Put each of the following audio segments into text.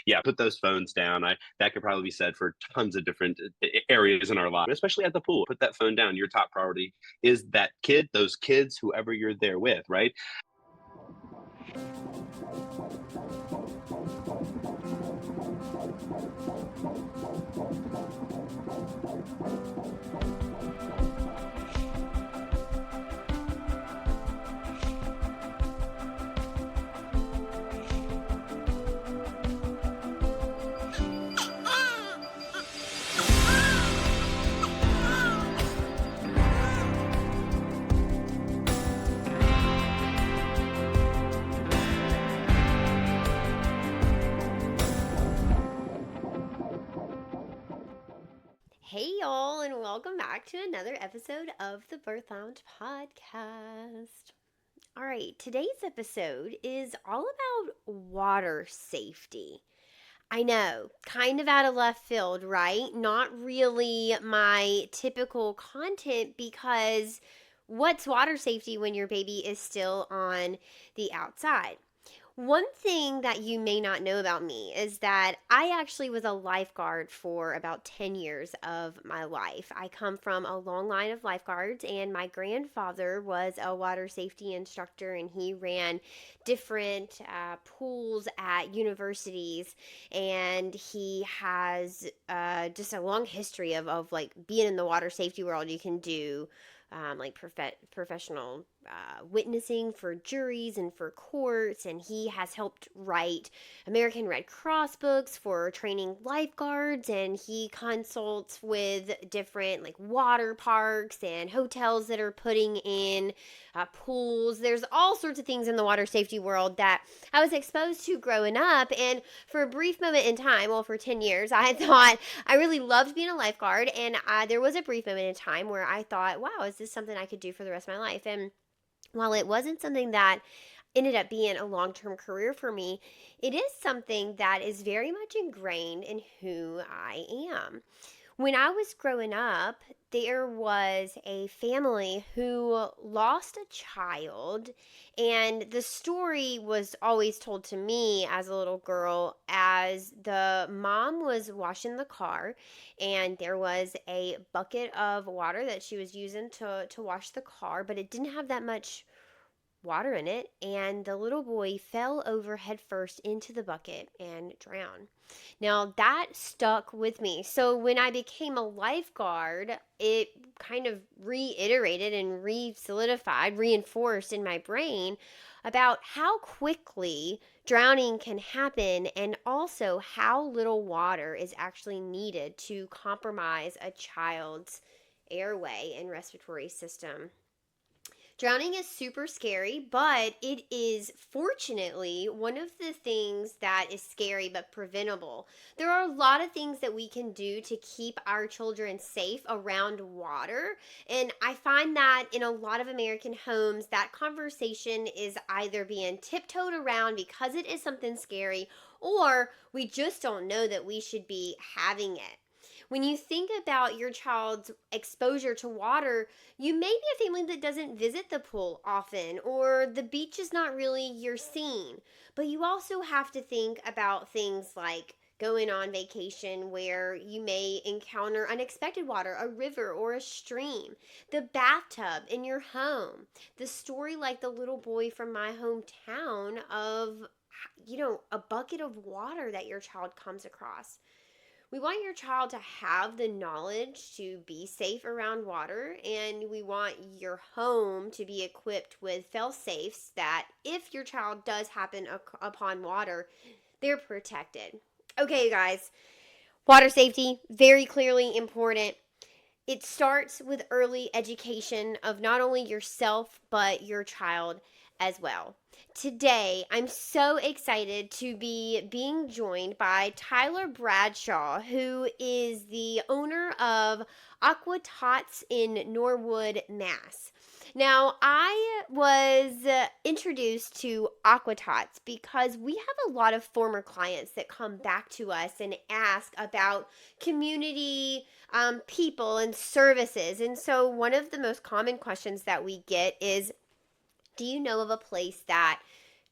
Yeah, put those phones down. I That could probably be said for tons of different areas in our life, especially at the pool. Put that phone down. Your top priority is that kid, those kids, whoever you're there with, right? Hey, y'all, and welcome back to another episode of the Birth Lounge podcast. All right, today's episode is all about water safety. I know, kind of out of left field, right? Not really my typical content because what's water safety when your baby is still on the outside? One thing that you may not know about me is that I actually was a lifeguard for about 10 years of my life. I come from a long line of lifeguards, and my grandfather was a water safety instructor, and he ran different pools at universities. And he has just a long history of like being in the water safety world. You can do like professional witnessing for juries and for courts, and he has helped write American Red Cross books for training lifeguards, and he consults with different like water parks and hotels that are putting in pools. There's all sorts of things in the water safety world that I was exposed to growing up, and for a brief moment in time, well, for 10 years, I thought I really loved being a lifeguard, and there was a brief moment in time where I thought, wow, is this something I could do for the rest of my life? And while it wasn't something that ended up being a long term career for me, it is something that is very much ingrained in who I am. When I was growing up, there was a family who lost a child, and the story was always told to me as a little girl as the mom was washing the car, and there was a bucket of water that she was using to wash the car, but it didn't have that much water in it, and the little boy fell over headfirst into the bucket and drowned. Now that stuck with me. So when I became a lifeguard, it kind of reiterated and re-solidified, reinforced in my brain about how quickly drowning can happen, and also how little water is actually needed to compromise a child's airway and respiratory system. Drowning is super scary, but it is fortunately one of the things that is scary but preventable. There are a lot of things that we can do to keep our children safe around water, and I find that in a lot of American homes, that conversation is either being tiptoed around because it is something scary, or we just don't know that we should be having it. When you think about your child's exposure to water, you may be a family that doesn't visit the pool often, or the beach is not really your scene. But you also have to think about things like going on vacation where you may encounter unexpected water, a river or a stream, the bathtub in your home, the story like the little boy from my hometown of, a bucket of water that your child comes across. We want your child to have the knowledge to be safe around water, and we want your home to be equipped with fail safes that if your child does happen upon water, they're protected. Okay, you guys, water safety, very clearly important. It starts with early education of not only yourself, but your child as well. Today, I'm so excited to be being joined by Tyler Bradshaw, who is the owner of Aqua Tots in Norwood, Mass. Now, I was introduced to Aqua Tots because we have a lot of former clients that come back to us and ask about community people and services. And so, one of the most common questions that we get is, do you know of a place that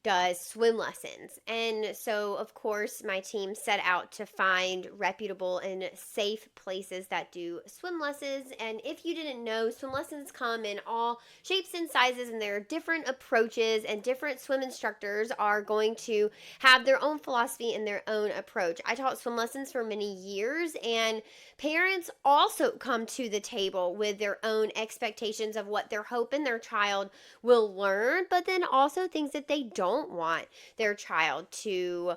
does swim lessons. And so, of course, my team set out to find reputable and safe places that do swim lessons. And if you didn't know, swim lessons come in all shapes and sizes, and there are different approaches, and different swim instructors are going to have their own philosophy and their own approach. I taught swim lessons for many years, and parents also come to the table with their own expectations of what they're hoping their child will learn, but then also things that they don't want their child to,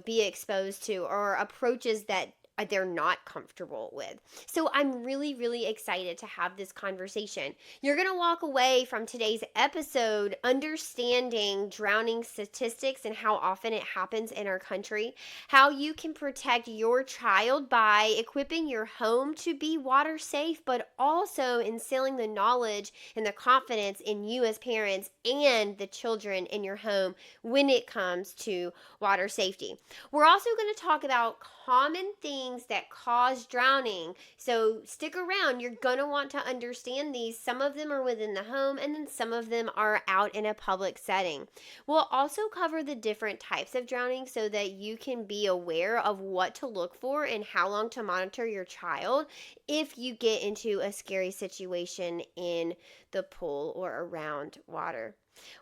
be exposed to, or approaches that they're not comfortable with. So I'm really, really excited to have this conversation. You're going to walk away from today's episode understanding drowning statistics and how often it happens in our country, how you can protect your child by equipping your home to be water safe, but also instilling the knowledge and the confidence in you as parents and the children in your home when it comes to water safety. We're also going to talk about common things that cause drowning. So stick around. You're going to want to understand these. Some of them are within the home, and then some of them are out in a public setting. We'll also cover the different types of drowning so that you can be aware of what to look for and how long to monitor your child if you get into a scary situation in the pool or around water.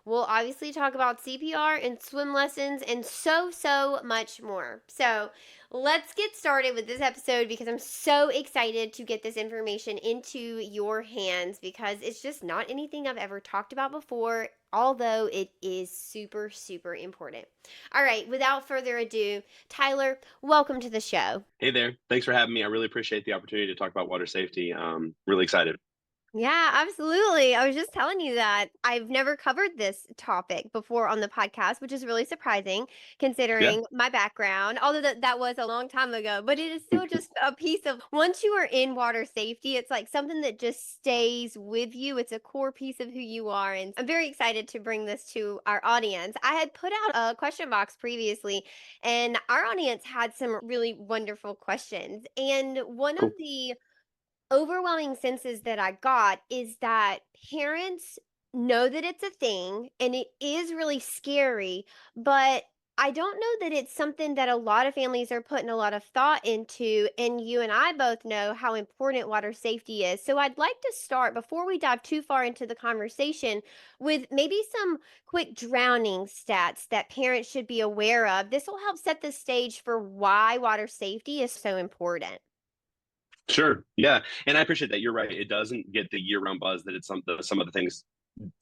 We'll obviously talk about CPR and swim lessons and so much more. So let's get started with this episode because I'm so excited to get this information into your hands because it's just not anything I've ever talked about before, although it is super, super important. All right, without further ado, Tyler, welcome to the show. Hey there. Thanks for having me. I really appreciate the opportunity to talk about water safety. Really excited. Yeah, absolutely. I was just telling you that I've never covered this topic before on the podcast, which is really surprising Yeah. considering my background, although that was a long time ago, but it is still just a piece of once you are in water safety, it's like something that just stays with you. It's a core piece of who you are. And I'm very excited to bring this to our audience. I had put out a question box previously, and our audience had some really wonderful questions. And one of Cool. the overwhelming senses that I got is that parents know that it's a thing and it is really scary, but I don't know that it's something that a lot of families are putting a lot of thought into. And you and I both know how important water safety is. So I'd like to start before we dive too far into the conversation with maybe some quick drowning stats that parents should be aware of. This will help set the stage for why water safety is so important. Sure. Yeah. And I appreciate that. You're right. It doesn't get the year-round buzz that some of the things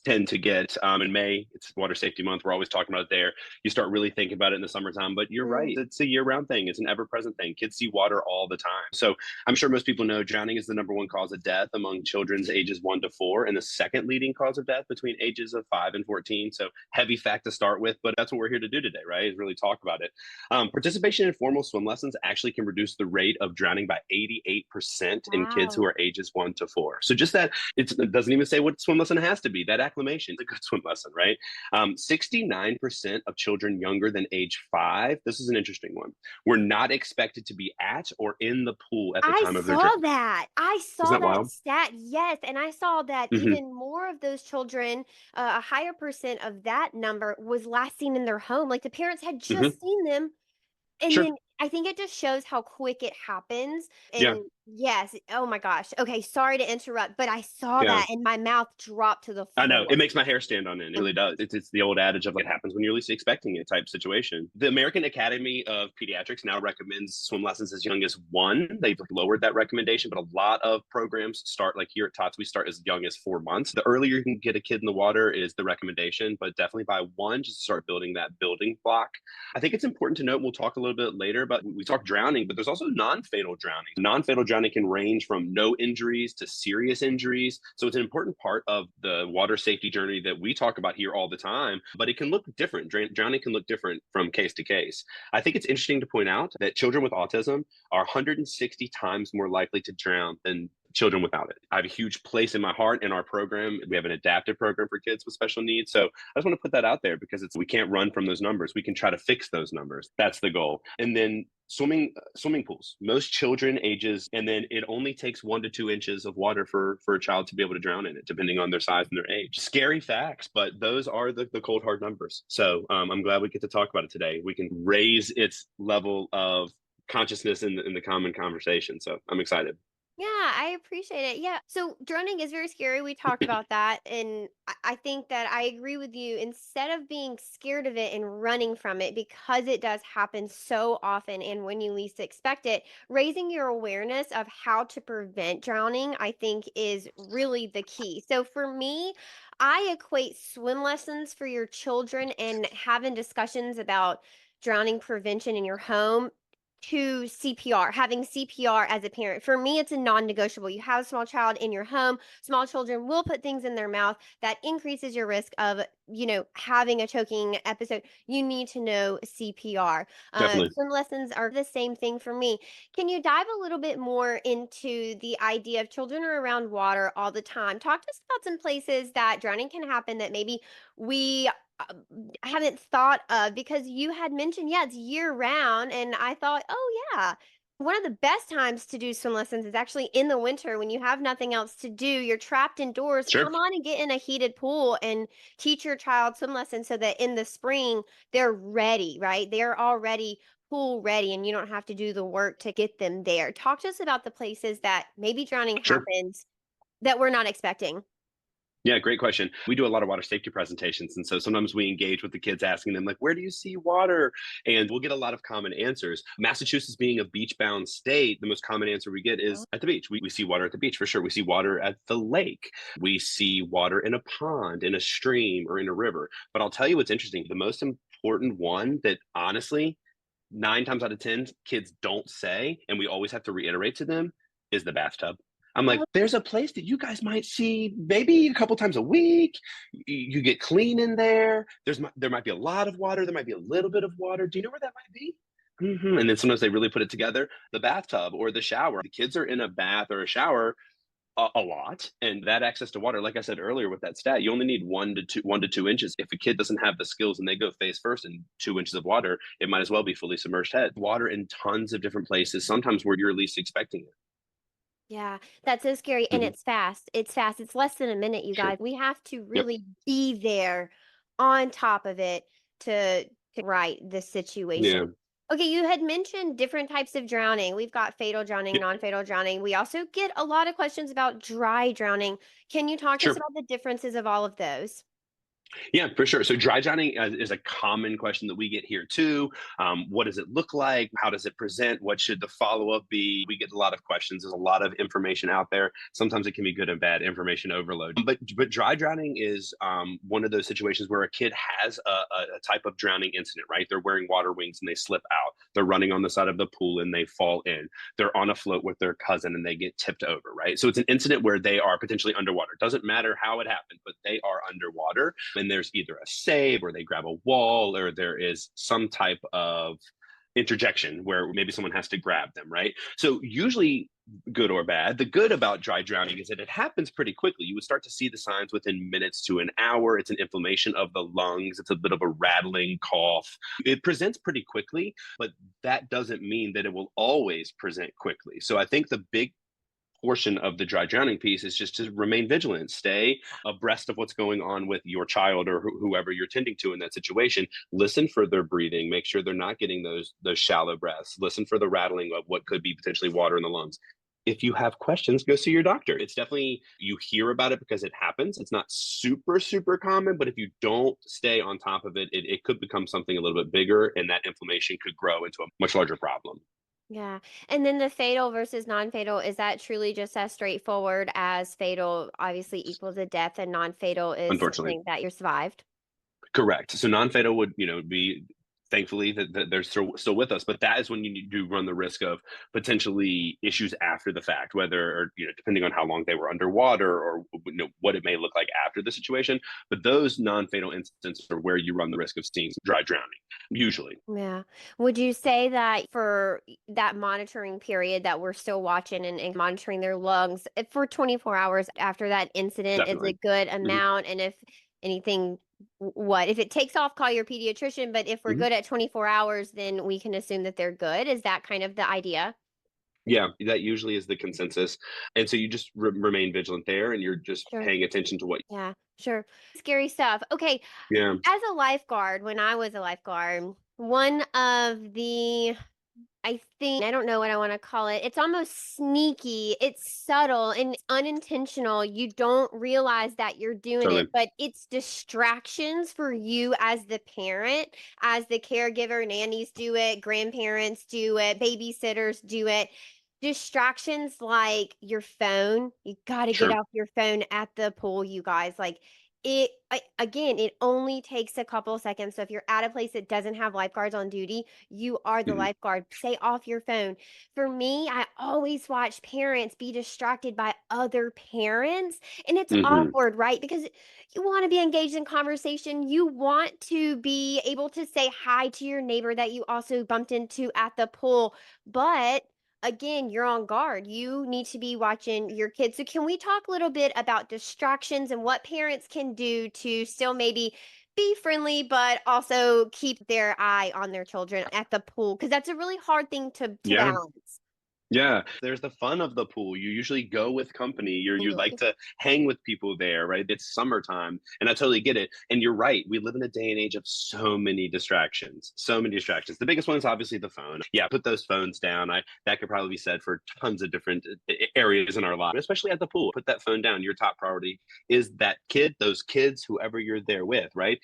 tend to get. In May, it's Water Safety Month. We're always talking about it there. You start really thinking about it in the summertime, but you're right. It's a year-round thing. It's an ever-present thing. Kids see water all the time. So I'm sure most people know drowning is the number one cause of death among children's ages 1 to 4, and the second leading cause of death between ages of 5 and 14. So heavy fact to start with, but that's what we're here to do today, right? Is really talk about it. Participation in formal swim lessons actually can reduce the rate of drowning by 88% in kids who Wow. are ages 1 to 4. So just that, it doesn't even say what swim lesson has to be. That acclimation is a good swim lesson, right? 69% of children younger than age 5, this is an interesting one, were not expected to be at or in the pool at the I time of their saw drowning. that. I Isn't saw that that wild? stat. Yes, and I saw that Hmm. even more of those children, a higher percent of that number was last seen in their home. Like the parents had Hmm. just seen them. And Sure. then I think it just shows how quick it happens. Yeah. And yes, oh my gosh. Okay, sorry to interrupt, but I saw Yeah. that and my mouth dropped to the I know floor. it makes my hair stand on end. It really does. It's the old adage of like, it happens when you're least expecting it type situation. The American Academy of Pediatrics now recommends swim lessons as young as 1. They've lowered that recommendation, but a lot of programs start like here at Tots. We start as young as 4 months. The earlier you can get a kid in the water is the recommendation, but definitely by 1, just to start building that building block. I think it's important to note. We'll talk a little bit later, but we talk drowning, but there's also non-fatal drowning. Non-fatal drowning can range from no injuries to serious injuries. So it's an important part of the water safety journey that we talk about here all the time, but it can look different. Drowning can look different from case to case. I think it's interesting to point out that children with autism are 160 times more likely to drown than children without it. I have a huge place in my heart in our program. We have an adaptive program for kids with special needs. So I just want to put that out there because we can't run from those numbers. We can try to fix those numbers. That's the goal. And then Swimming pools. Most children ages, and then it only takes 1 to 2 inches of water for a child to be able to drown in it, depending on their size and their age. Scary facts, but those are the cold hard numbers. So I'm glad we get to talk about it today. We can raise its level of consciousness in the common conversation. So I'm excited. Yeah, I appreciate it. Yeah. So drowning is very scary. We talked about that. And I think that I agree with you. Instead of being scared of it and running from it, because it does happen so often and when you least expect it, raising your awareness of how to prevent drowning, I think, is really the key. So for me, I equate swim lessons for your children and having discussions about drowning prevention in your home to CPR, having CPR as a parent. For me, it's a non negotiable. You have a small child in your home, small children will put things in their mouth that increases your risk of, having a choking episode. You need to know CPR. Definitely. Swim lessons are the same thing for me. Can you dive a little bit more into the idea of children are around water all the time? Talk to us about some places that drowning can happen that maybe we haven't thought of, because you had mentioned, yeah, it's year round. And I thought, oh, yeah. One of the best times to do swim lessons is actually in the winter when you have nothing else to do. You're trapped indoors. Sure. Come on and get in a heated pool and teach your child swim lessons so that in the spring they're ready, right? They're already pool ready and you don't have to do the work to get them there. Talk to us about the places that maybe drowning Sure. happens that we're not expecting. Yeah, great question. We do a lot of water safety presentations. And so sometimes we engage with the kids asking them, like, where do you see water? And we'll get a lot of common answers. Massachusetts being a beach bound state, the most common answer we get is at the beach. We see water at the beach for sure. We see water at the lake. We see water in a pond, in a stream, or in a river. But I'll tell you what's interesting. The most important one that honestly, 9 times out of 10, kids don't say, and we always have to reiterate to them, is the bathtub. I'm like, there's a place that you guys might see maybe a couple times a week. You get clean in there. There might be a lot of water. There might be a little bit of water. Do you know where that might be? And then sometimes they really put it together. The bathtub or the shower. The kids are in a bath or a shower a lot, and that access to water, like I said earlier with that stat, you only need 1 to 2 inches. If a kid doesn't have the skills and they go face first in 2 inches of water, it might as well be fully submerged head. Water in tons of different places, sometimes where you're least expecting it. Yeah, that's so scary, and Mhm. it's fast. It's fast. It's less than a minute, you Sure. guys. We have to Yep. really be there on top of it to right the situation. Yeah. Okay, you had mentioned different types of drowning. We've got fatal drowning, Yep. non-fatal drowning. We also get a lot of questions about dry drowning. Can you talk to us Sure. about the differences of all of those? Yeah, for sure. So dry drowning is a common question that we get here too. What does it look like? How does it present? What should the follow up be? We get a lot of questions. There's a lot of information out there. Sometimes it can be good and bad information overload. But dry drowning is one of those situations where a kid has a type of drowning incident. Right? They're wearing water wings and they slip out. They're running on the side of the pool and they fall in. They're on a float with their cousin and they get tipped over. Right? So it's an incident where they are potentially underwater. Doesn't matter how it happened, but they are underwater and there's either a save or they grab a wall or there is some type of interjection where maybe someone has to grab them, right? So usually good or bad. The good about dry drowning is that it happens pretty quickly. You would start to see the signs within minutes to an hour. It's an inflammation of the lungs. It's a bit of a rattling cough. It presents pretty quickly, but that doesn't mean that it will always present quickly. So I think the big portion of the dry drowning piece is just to remain vigilant, stay abreast of what's going on with your child or whoever you're tending to in that situation. Listen for their breathing, make sure they're not getting those shallow breaths. Listen for the rattling of what could be potentially water in the lungs. If you have questions, go see your doctor. It's definitely, you hear about it because it happens. It's not super common, but if you don't stay on top of it, it could become something a little bit bigger and that inflammation could grow into a much larger problem. Yeah. And then the fatal versus non-fatal, is that truly just as straightforward as fatal obviously equals a death and non-fatal is Unfortunately. something that you're survived? Correct. So non-fatal would, be thankfully that they're still with us, but that is when you do run the risk of potentially issues after the fact, whether or depending on how long they were underwater or what it may look like after the situation. But those non-fatal incidents are where you run the risk of seeing dry drowning, usually. Yeah. Would you say that for that monitoring period that we're still watching and monitoring their lungs for 24 hours after that incident is a Definitely. good Mhm. amount? And if anything what if it takes off, call your pediatrician, but if we're Mhm. good at 24 hours, then we can assume that they're good. Is that kind of the idea? Yeah, that usually is the consensus. And so you just remain vigilant there and you're just Sure. paying attention to what. Yeah, sure. Scary stuff. Okay, Yeah, as a lifeguard, when I was a lifeguard, one of the I think I don't know what I wanna call it. It's almost sneaky, it's subtle, and it's unintentional. You don't realize that you're doing it, totally. but it's distractions for you as the parent, as the caregiver. Nannies do it, grandparents do it, babysitters do it. Distractions like your phone, you gotta get Sure. off your phone at the pool, you guys. Like, again, it only takes a couple seconds. So if you're at a place that doesn't have lifeguards on duty, you are the Mhm. lifeguard. Stay off your phone. For me, I always watch parents be distracted by other parents, and it's Mhm. awkward, right? Because you want to be engaged in conversation. You want to be able to say hi to your neighbor that you also bumped into at the pool. But again, you're on guard. You need to be watching your kids. So, can we talk a little bit about distractions and what parents can do to still maybe be friendly, but also keep their eye on their children at the pool? Because that's a really hard thing to Yeah. balance. Yeah, there's the fun of the pool. You usually go with company. You like Mhm. to hang with people there, right? It's summertime, and I totally get it. And you're right. We live in a day and age of so many distractions. So many distractions. The biggest one is obviously the phone. Yeah, put those phones down. I That could probably be said for tons of different areas in our life, especially at the pool. Put that phone down. Your top priority is that kid, those kids, whoever you're there with, right?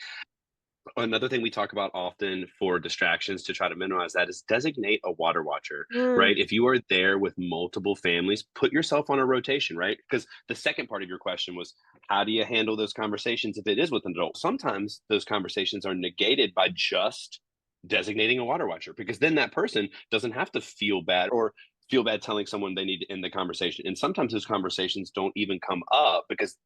Another thing we talk about often for distractions to try to minimize that is designate a water watcher, Mm, right? If you are there with multiple families, put yourself on a rotation, right? Because the second part of your question was, how do you handle those conversations if it is with an adult? Sometimes those conversations are negated by just designating a water watcher, because then that person doesn't have to feel bad or feel bad telling someone they need to end the conversation. And sometimes those conversations don't even come up because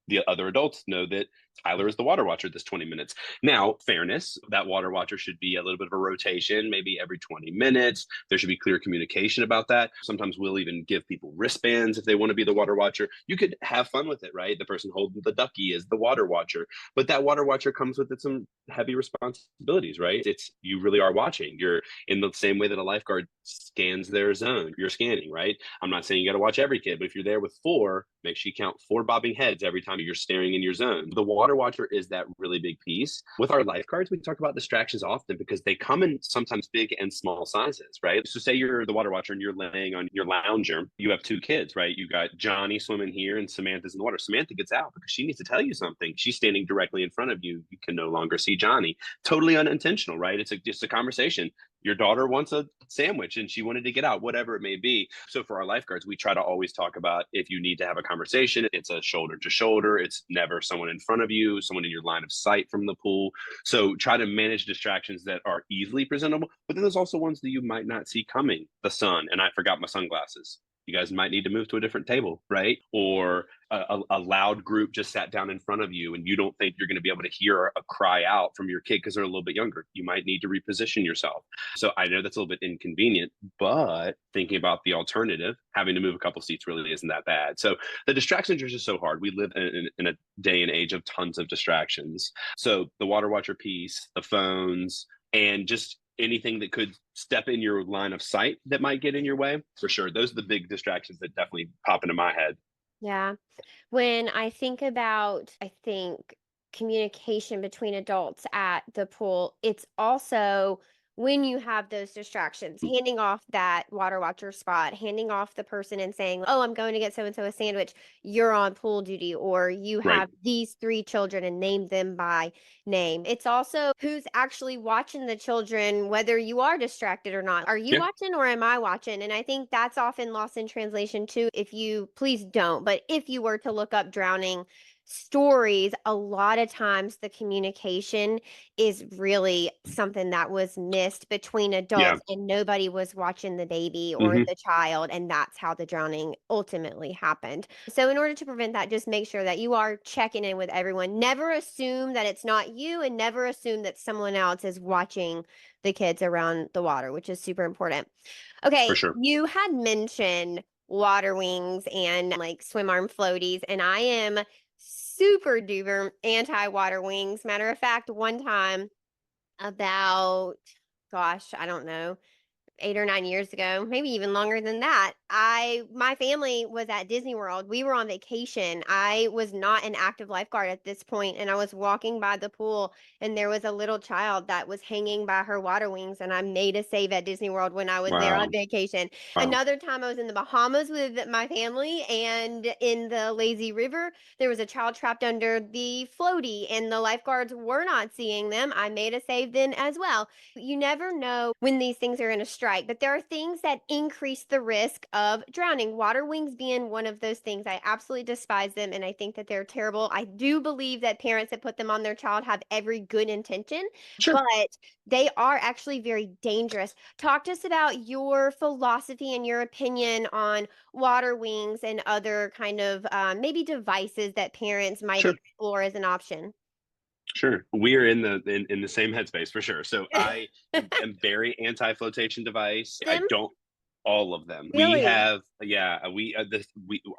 the other adults know that Tyler is the water watcher this 20 minutes. Now, fairness, that water watcher should be a little bit of a rotation, maybe every 20 minutes. There should be clear communication about that. Sometimes we'll even give people wristbands if they want to be the water watcher. You could have fun with it, right? The person holding the ducky is the water watcher, but that water watcher comes with some heavy responsibilities, right? It's you really are watching. You're in the same way that a lifeguard scans their zone. You're scanning, right? I'm not saying you got to watch every kid, but if you're there with four, make sure you count four bobbing heads every time you're staring in your zone. The water watcher is that really big piece. With our lifeguards, we talk about distractions often because they come in sometimes big and small sizes, right? So say you're the water watcher and you're laying on your lounger. You have two kids, right? You got Johnny swimming here and Samantha's in the water. Samantha gets out because she needs to tell you something. She's standing directly in front of you. You can no longer see Johnny. Totally unintentional, right? It's just a conversation. Your daughter wants a sandwich and she wanted to get out, whatever it may be. So for our lifeguards, we try to always talk about if you need to have a conversation, it's a shoulder to shoulder. It's never someone in front of you, someone in your line of sight from the pool. So try to manage distractions that are easily presentable. But then there's also ones that you might not see coming. The sun, and I forgot my sunglasses. You guys might need to move to a different table, right? Or a loud group just sat down in front of you and you don't think you're going to be able to hear a cry out from your kid because they're a little bit younger. You might need to reposition yourself. So I know that's a little bit inconvenient, but thinking about the alternative, having to move a couple seats really isn't that bad. So the distractions are just so hard. We live in a day and age of tons of distractions. So the water watcher piece, the phones, and just anything that could step in your line of sight that might get in your way, for sure. Those are the big distractions that definitely pop into my head. yeah. When I think about, I think, communication between adults at the pool, it's also when you have those distractions, handing off that water watcher spot, handing off the person and saying, "Oh, I'm going to get so and so a sandwich. You're on pool duty," or you Right. have these three children and name them by name. It's also who's actually watching the children, whether you are distracted or not. Are you Yeah. watching or am I watching? And I think that's often lost in translation too. If you please don't, but if you were to look up drowning stories, a lot of times the communication is really something that was missed between Yeah. adults and nobody was watching the baby or Hmm. the child. And that's how the drowning ultimately happened. So, in order to prevent that, just make sure that you are checking in with everyone. Never assume that it's not you and never assume that someone else is watching the kids around the water, which is super important. For Okay, sure. you had mentioned water wings and like swim arm floaties, and I am super duper anti water wings. Matter of fact, one time about, gosh, I don't know, 8 or 9 years ago, maybe even longer than that. My family was at Disney World. We were on vacation. I was not an active lifeguard at this point, and I was walking by the pool, and there was a little child that was hanging by her water wings, and I made a save at Disney World when I was there on Wow. vacation. Wow. Another time I was in the Bahamas with my family, and in the lazy river, there was a child trapped under the floaty, and the lifeguards were not seeing them. I made a save then as well. You never know when these things are going to strike, but there are things that increase the risk of drowning. Water wings being one of those things. I absolutely despise them and I think that they're terrible. I do believe that parents that put them on their child have every good intention, Sure. but they are actually very dangerous. Talk to us about your philosophy and your opinion on water wings and other kind of maybe devices that parents might Sure. explore as an option. Sure. We are in the same headspace for sure. So I am very anti-flotation device. I Them? don't all of them. We Really? have yeah, we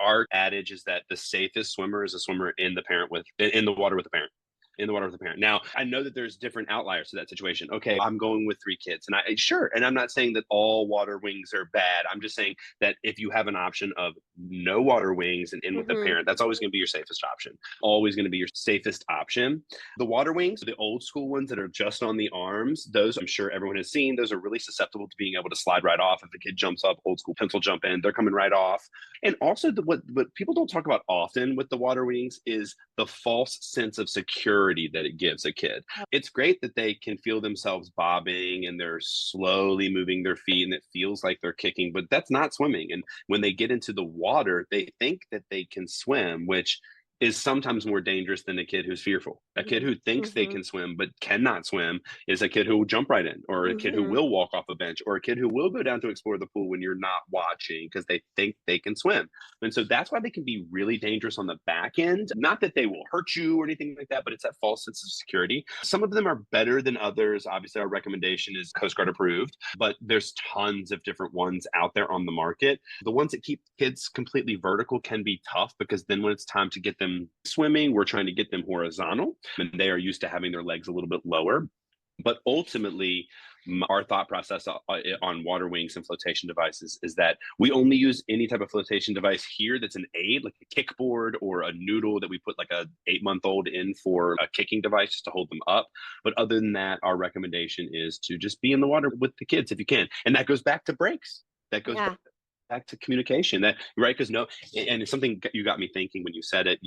our adage is that the safest swimmer is a swimmer in the parent with in the water with the parent. In the water with the parent. Now, I know that there's different outliers to that situation. Okay, I'm going with 3 kids, and I sure, and I'm not saying that all water wings are bad. I'm just saying that if you have an option of no water wings and in with the Hmm. parent, that's always going to be your safest option. Always going to be your safest option. The water wings, the old school ones that are just on the arms, those I'm sure everyone has seen. Those are really susceptible to being able to slide right off. If a kid jumps up, old school pencil jump in, they're coming right off. And also, what people don't talk about often with the water wings is the false sense of security that it gives a kid. It's great that they can feel themselves bobbing and they're slowly moving their feet and it feels like they're kicking, but that's not swimming. And when they get into the water, they think that they can swim, which is sometimes more dangerous than a kid who's fearful. A kid who thinks they Mm-hmm. can swim but cannot swim is a kid who will jump right in, or a kid who Mm-hmm. will walk off a bench, or a kid who will go down to explore the pool when you're not watching because they think they can swim. And so that's why they can be really dangerous on the back end. Not that they will hurt you or anything like that, but it's that false sense of security. Some of them are better than others. Obviously, our recommendation is Coast Guard approved, but there's tons of different ones out there on the market. The ones that keep kids completely vertical can be tough because then when it's time to get them swimming, we're trying to get them horizontal and they are used to having their legs a little bit lower. But ultimately, our thought process on water wings and flotation devices is that we only use any type of flotation device here that's an aid, like a kickboard or a noodle that we put like a 8-month-old in for a kicking device just to hold them up. But other than that, our recommendation is to just be in the water with the kids if you can. And that goes back to breaks. That goes Yeah. back to communication, that right, because no, and it's something you got me thinking when you said it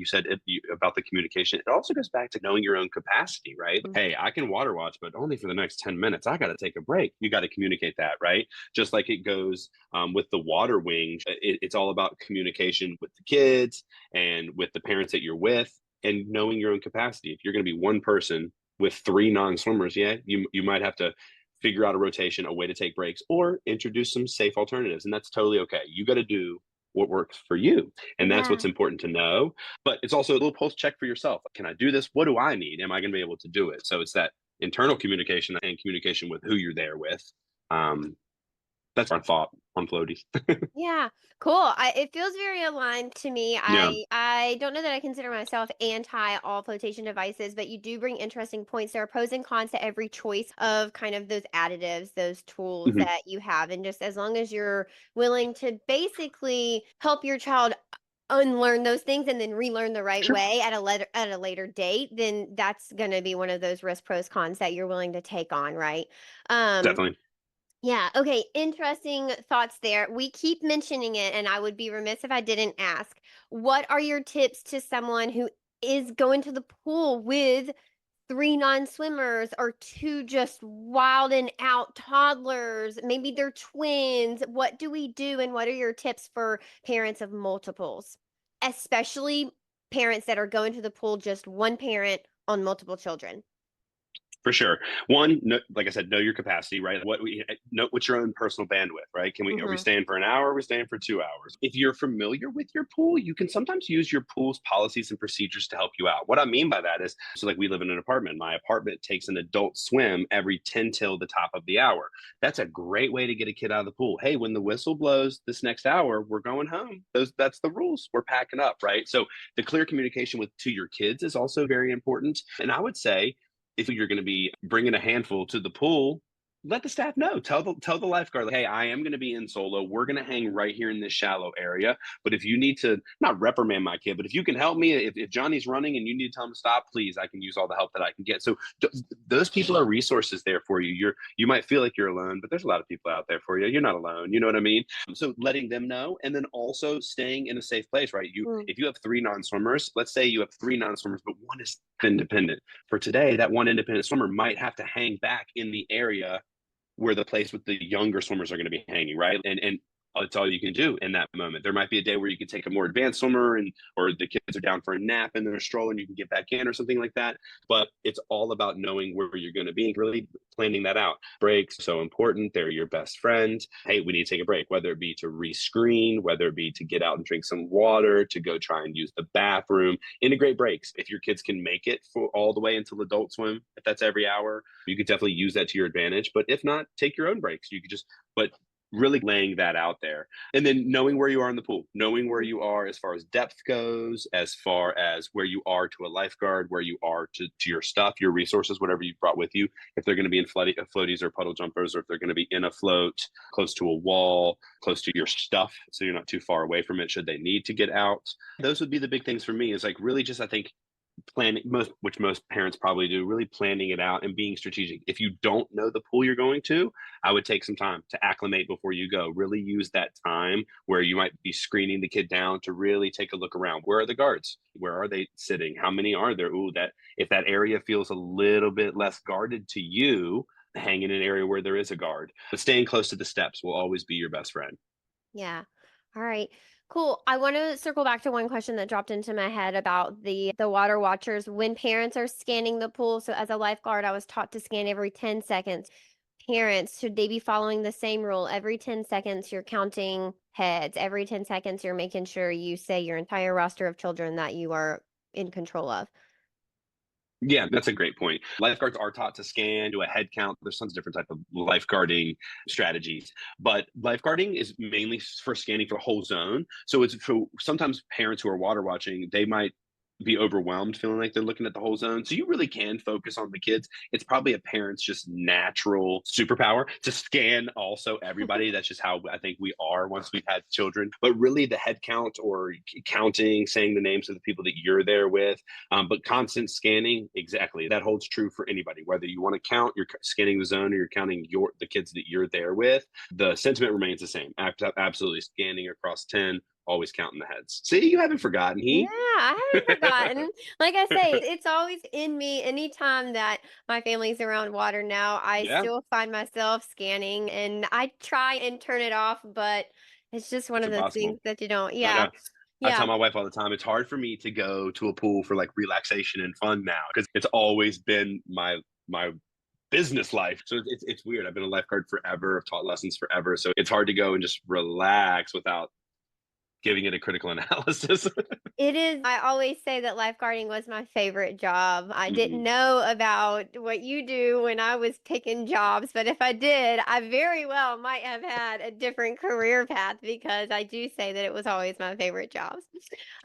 about the communication. It also goes back to knowing your own capacity, right? Hey, I can water watch but only for the next 10 minutes. I got to take a break. You got to communicate that, right? Just like it goes with the water wing, it's all about communication with the kids and with the parents that you're with, and knowing your own capacity. If you're going to be one person with 3 non-swimmers, yeah, you might have to figure out a rotation, a way to take breaks, or introduce some safe alternatives. And that's totally okay. You got to do what works for you. And that's what's Yeah. important to know. But it's also a little pulse check for yourself. Can I do this? What do I need? Am I going to be able to do it? So it's that internal communication and communication with who you're there with. Um, that's our thought on floaties. Yeah, cool. It feels very aligned to me. Yeah. I don't know that I consider myself anti all flotation devices, but you do bring interesting points. There are pros and cons to every choice of kind of those additives, those tools Mm-hmm. that you have. And just as long as you're willing to basically help your child unlearn those things and then relearn the right Sure. way at a later date, then that's going to be one of those risk pros cons that you're willing to take on, right? Um, Definitely. yeah, okay, interesting thoughts there. We keep mentioning it, and I would be remiss if I didn't ask. What are your tips to someone who is going to the pool with three non-swimmers or two just wild and out toddlers? Maybe they're twins. What do we do, and what are your tips for parents of multiples, especially parents that are going to the pool just one parent on multiple children? For sure. One, no, like I said, know your capacity, right? Know what's your own personal bandwidth, right? Are we Hmm. staying for an hour? Are we staying for 2 hours? If you're familiar with your pool, you can sometimes use your pool's policies and procedures to help you out. What I mean by that is, so like we live in an apartment. My apartment takes an adult swim every 10 till the top of the hour. That's a great way to get a kid out of the pool. Hey, when the whistle blows this next hour, we're going home. That's the rules. We're packing up, right? So the clear communication to your kids is also very important. And I would say, if you're going to be bringing a handful to the pool, let the staff know. Tell the lifeguard, like, hey, I am going to be in solo. We're going to hang right here in this shallow area. But if you need to, not reprimand my kid, but if you can help me, if Johnny's running and you need to tell him to stop, please, I can use all the help that I can get. So those people are resources there for you. You might feel like you're alone, but there's a lot of people out there for you. You're not alone. You know what I mean? So letting them know, and then also staying in a safe place, right? Mm. If you have three non-swimmers, let's say you have three non-swimmers, but one is independent. For today, that one independent swimmer might have to hang back in the area where the place with the younger swimmers are going to be hanging, right? And it's all you can do in that moment. There might be a day where you can take a more advanced swimmer, or the kids are down for a nap and they're strolling, you can get back in or something like that. But it's all about knowing where you're going to be, really planning that out. Breaks so important. They're your best friend. Hey, we need to take a break, whether it be to rescreen, whether it be to get out and drink some water, to go try and use the bathroom. Integrate breaks. If your kids can make it for all the way until adult swim, if that's every hour, you could definitely use that to your advantage. But if not, take your own breaks. You could just, but really laying that out there. And then knowing where you are in the pool, knowing where you are as far as depth goes, as far as where you are to a lifeguard, where you are to your stuff, your resources, whatever you brought with you. If they're going to be in floaties or puddle jumpers, or if they're going to be in a float, close to a wall, close to your stuff, so you're not too far away from it should they need to get out. Those would be the big things for me, is like really just, I think, planning, which most parents probably do, really planning it out and being strategic. If you don't know the pool you're going to, I would take some time to acclimate before you go. Really use that time where you might be screening the kid down to really take a look around. Where are the guards? Where are they sitting? How many are there? Ooh, that if that area feels a little bit less guarded to you, hang in an area where there is a guard. But staying close to the steps will always be your best friend. Yeah. All right. Cool. I want to circle back to one question that dropped into my head about the water watchers when parents are scanning the pool. So as a lifeguard, I was taught to scan every 10 seconds. Parents, should they be following the same rule? Every 10 seconds you're counting heads. Every 10 seconds you're making sure you say your entire roster of children that you are in control of. Yeah, that's a great point. Lifeguards are taught to scan, do a head count. There's tons of different type of lifeguarding strategies, but lifeguarding is mainly for scanning for a whole zone. So it's for sometimes parents who are water watching, they might be overwhelmed feeling like they're looking at the whole zone. So you really can focus on the kids. It's probably a parent's just natural superpower to scan also everybody. That's just how I think we are once we've had children. But really the head count or counting, saying the names of the people that you're there with, but constant scanning, exactly. That holds true for anybody. Whether you want to count, you're scanning the zone, or you're counting the kids that you're there with, the sentiment remains the same. Absolutely scanning across 10, always counting the heads. See, you haven't forgotten. Yeah, He I haven't forgotten. Like I say, it's always in me. Anytime that my family's around water now, I Yeah, still find myself scanning and I try and turn it off, but it's just one it's of those impossible. things that you don't. I Yeah. know. I Yeah. tell my wife all the time, it's hard for me to go to a pool for like relaxation and fun now, because it's always been my business life. So it's weird. I've been a lifeguard forever. I've taught lessons forever. So it's hard to go and just relax without giving it a critical analysis. It is. I always say that lifeguarding was my favorite job. I didn't Mhm. know about what you do when I was picking jobs, but if I did, I very well might have had a different career path because I do say that it was always my favorite jobs.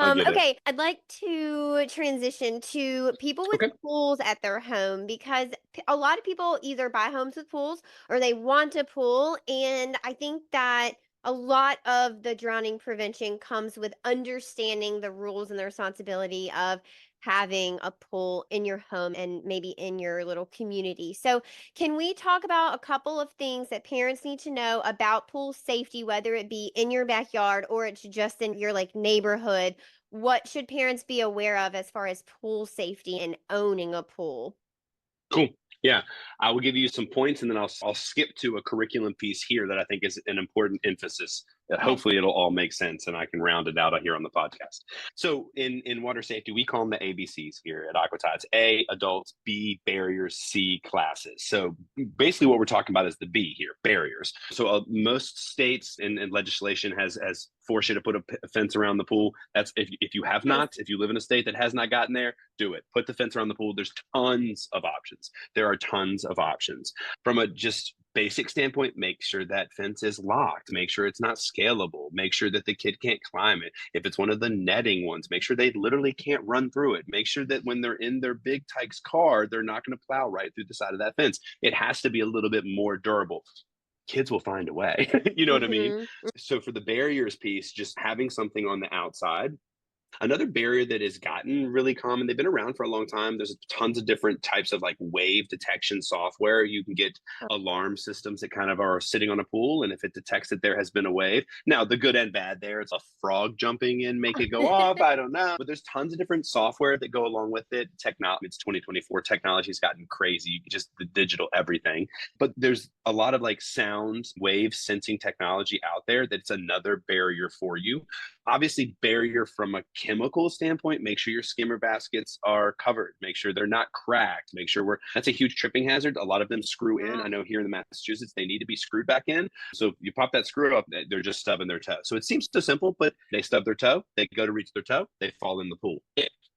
I get it. Okay, I'd like to transition to people with Okay. pools at their home because a lot of people either buy homes with pools or they want a pool. And I think that a lot of the drowning prevention comes with understanding the rules and the responsibility of having a pool in your home and maybe in your little community. So, can we talk about a couple of things that parents need to know about pool safety, whether it be in your backyard or it's just in your like neighborhood? What should parents be aware of as far as pool safety and owning a pool? Cool. Yeah, I will give you some points, and then I'll skip to a curriculum piece here that I think is an important emphasis Yes. Hopefully it'll all make sense and I can round it out here on the podcast. So in water safety, we call them the ABCs here at Aqua Tots. A, adults; B, barriers; C, classes. So basically what we're talking about is the B here, barriers. So most states and legislation has forced you to put a fence around the pool. That's if you have not, if you live in a state that has not gotten there, do it. Put the fence around the pool. There's tons of options. There are tons of options. From a just basic standpoint, make sure that fence is locked, make sure it's not scalable, make sure that the kid can't climb it. If it's one of the netting ones, make sure they literally can't run through it. Make sure that when they're in their big Tykes car, they're not going to plow right through the side of that fence. It has to be a little bit more durable. Kids will find a way. You know what I mean? Mm-hmm. So for the barriers piece, just having something on the outside. Another barrier that has gotten really common, they've been around for a long time. There's tons of different types of like wave detection software. You can get alarm systems that kind of are sitting on a pool. And if it detects that there has been a wave, now the good and bad there, it's a frog jumping in, make it go off. I don't know. But there's tons of different software that go along with it. Technology, it's 2024. Technology's gotten crazy, just the digital everything. But there's a lot of like sound wave sensing technology out there that's another barrier for you. Obviously, barrier from a chemical standpoint, make sure your skimmer baskets are covered, make sure they're not cracked, make sure that's a huge tripping hazard. A lot of them screw in. I know here in Massachusetts they need to be screwed back in, so if you pop that screw up, they're just stubbing their toe. So it seems so simple, but they stub their toe, they go to reach their toe, they fall in the pool.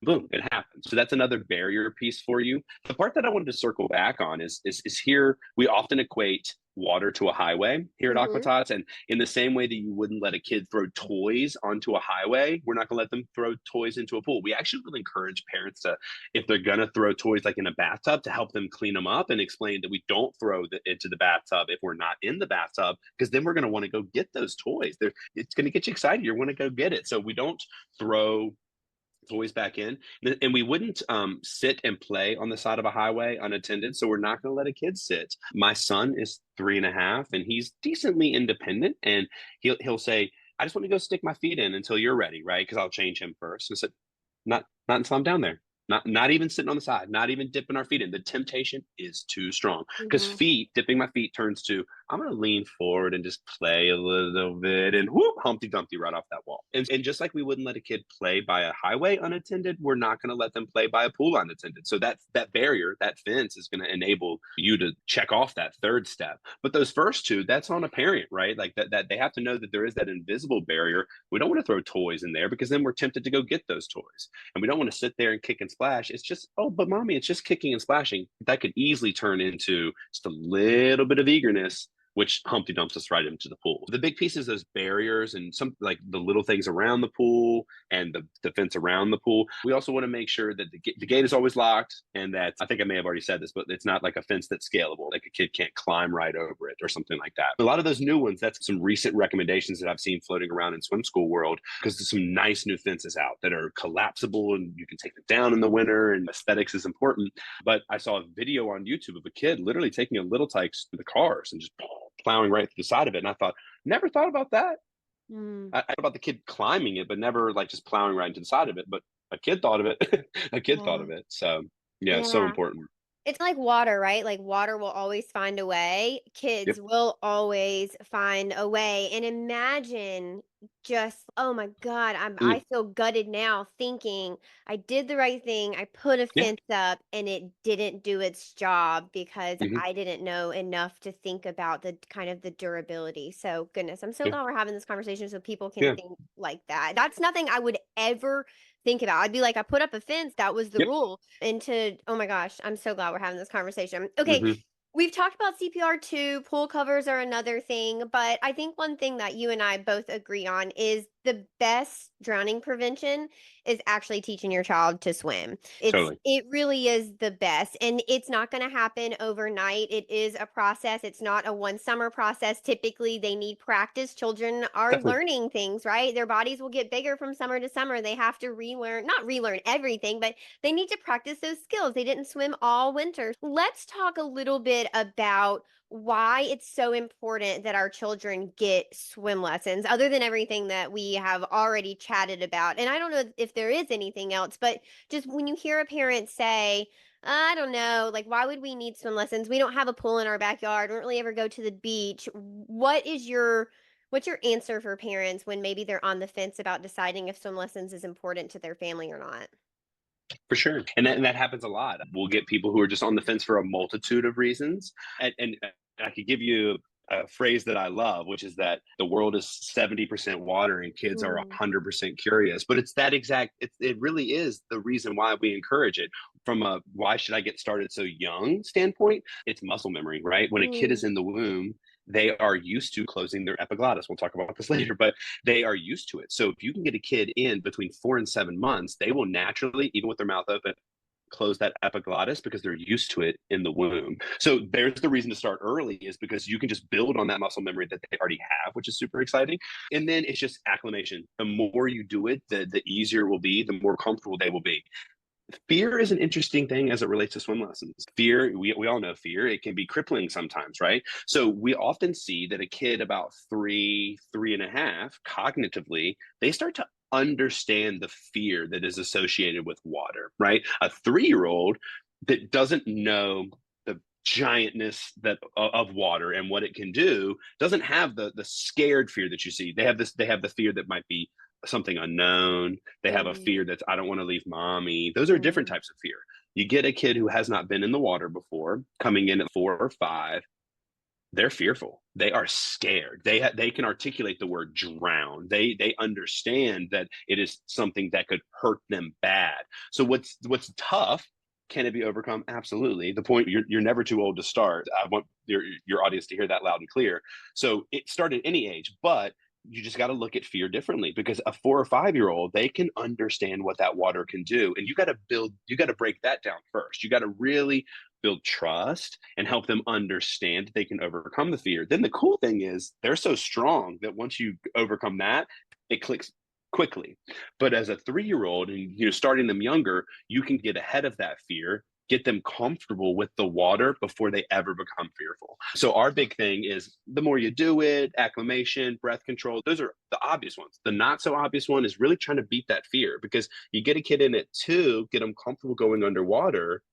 Boom, it happens. So that's another barrier piece for you. The part that I wanted to circle back on is here we often equate water to a highway here at Aqua Mm-hmm. Tots. And in the same way that you wouldn't let a kid throw toys onto a highway, we're not going to let them throw toys into a pool. We actually really encourage parents to, if they're going to throw toys like in a bathtub, to help them clean them up and explain that we don't throw it into the bathtub if we're not in the bathtub, because then we're going to want to go get those toys. It's going to get you excited. You're going to go get it. So we don't throw toys back in, and we wouldn't sit and play on the side of a highway unattended, so we're not going to let a kid sit. My son is 3.5 and he's decently independent, and he'll say, I just want to go stick my feet in until you're ready, right? Because I'll change him first. And I said, not until I'm down there. Not even sitting on the side, not even dipping our feet in. The temptation is too strong, because Mm-hmm. dipping my feet turns to, I'm going to lean forward and just play a little bit, and whoop, Humpty Dumpty right off that wall. And just like we wouldn't let a kid play by a highway unattended, we're not going to let them play by a pool unattended. So that barrier, that fence is going to enable you to check off that third step. But those first two, that's on a parent, right? Like that they have to know that there is that invisible barrier. We don't want to throw toys in there, because then we're tempted to go get those toys. And we don't want to sit there and kick and splash. It's just, oh, but mommy, it's just kicking and splashing. That could easily turn into just a little bit of eagerness, which Humpty dumps us right into the pool. The big piece is those barriers and some like the little things around the pool and the fence around the pool. We also want to make sure that the gate is always locked, and that, I think I may have already said this, but it's not like a fence that's scalable, like a kid can't climb right over it or something like that. A lot of those new ones, that's some recent recommendations that I've seen floating around in swim school world, because there's some nice new fences out that are collapsible and you can take them down in the winter, and aesthetics is important. But I saw a video on YouTube of a kid literally taking a little Tykes to the cars and just plowing right through the side of it. And I thought, never thought about that. Mm. I thought about the kid climbing it, but never like just plowing right into the side of it. But a kid thought of it. A kid thought Yeah. of it. So yeah, it's so Yeah. important. It's like water, right? Like water will always find a way. Yep. Kids will always find a way. And imagine just, oh my God, I Mm, feel gutted now thinking I did the right thing. I put a yeah. fence up and it didn't do its job because Hmm. I didn't know enough to think about the kind of the durability. So goodness, I'm so Yeah. glad we're having this conversation so people can Yeah. think like that. That's nothing I would ever think about. I'd be like, I put up a fence, that was the Yep. rule. Into oh my gosh, I'm so glad we're having this conversation. Okay, Hmm. we've talked about CPR too. Pool covers are another thing, but I think one thing that you and I both agree on is the best drowning prevention is actually teaching your child to swim. Totally. It really is the best, and it's not going to happen overnight. It is a process. It's not a one summer process. Typically, they need practice. Children are Definitely. learning things, right? Their bodies will get bigger from summer to summer. They have to relearn, not relearn everything, but they need to practice those skills. They didn't swim all winter. Let's talk a little bit about why it's so important that our children get swim lessons, other than everything that we have already chatted about. And I don't know if there is anything else, but just when you hear a parent say, I don't know, like, why would we need swim lessons? We don't have a pool in our backyard. We don't really ever go to the beach. What's your answer for parents when maybe they're on the fence about deciding if swim lessons is important to their family or not? For sure. And that happens a lot. We'll get people who are just on the fence for a multitude of reasons. And I could give you a phrase that I love, which is that the world is 70% water and kids are Mm, 100% curious. But it's that exact, it really is the reason why we encourage it. From a why should I get started so young standpoint, it's muscle memory, right? When a kid mm, is in the womb, they are used to closing their epiglottis. We'll talk about this later, but they are used to it. So if you can get a kid in between 4 and 7 months, they will naturally, even with their mouth open, close that epiglottis because they're used to it in the womb. So there's the reason to start early, is because you can just build on that muscle memory that they already have, which is super exciting. And then it's just acclimation. The more you do it, the easier it will be, the more comfortable they will be. Fear is an interesting thing as it relates to swim lessons. Fear, we all know fear, it can be crippling sometimes, right? So we often see that a kid about 3 and a half, cognitively, they start to understand the fear that is associated with water, right? A 3-year-old that doesn't know the giantness that of water and what it can do doesn't have the scared fear that you see. They have the fear that might be something unknown. They have a mm, fear that I don't want to leave mommy. Those are different mm, types of fear. You get a kid who has not been in the water before, coming in at 4 or 5, they're fearful. They are scared. They can articulate the word drown. They understand that it is something that could hurt them bad. So what's tough, can it be overcome? Absolutely. The point, you're never too old to start. I want your audience to hear that loud and clear. So it started at any age, but you just got to look at fear differently, because a 4 or 5-year-old, they can understand what that water can do. And you got to break that down first. You got to really build trust and help them understand that they can overcome the fear. Then the cool thing is they're so strong that once you overcome that, it clicks quickly. But as a 3-year-old, and starting them younger, you can get ahead of that fear, get them comfortable with the water before they ever become fearful. So our big thing is, the more you do it, acclimation, breath control, those are the obvious ones. The not so obvious one is really trying to beat that fear, because you get a kid in at 2, get them comfortable going underwater,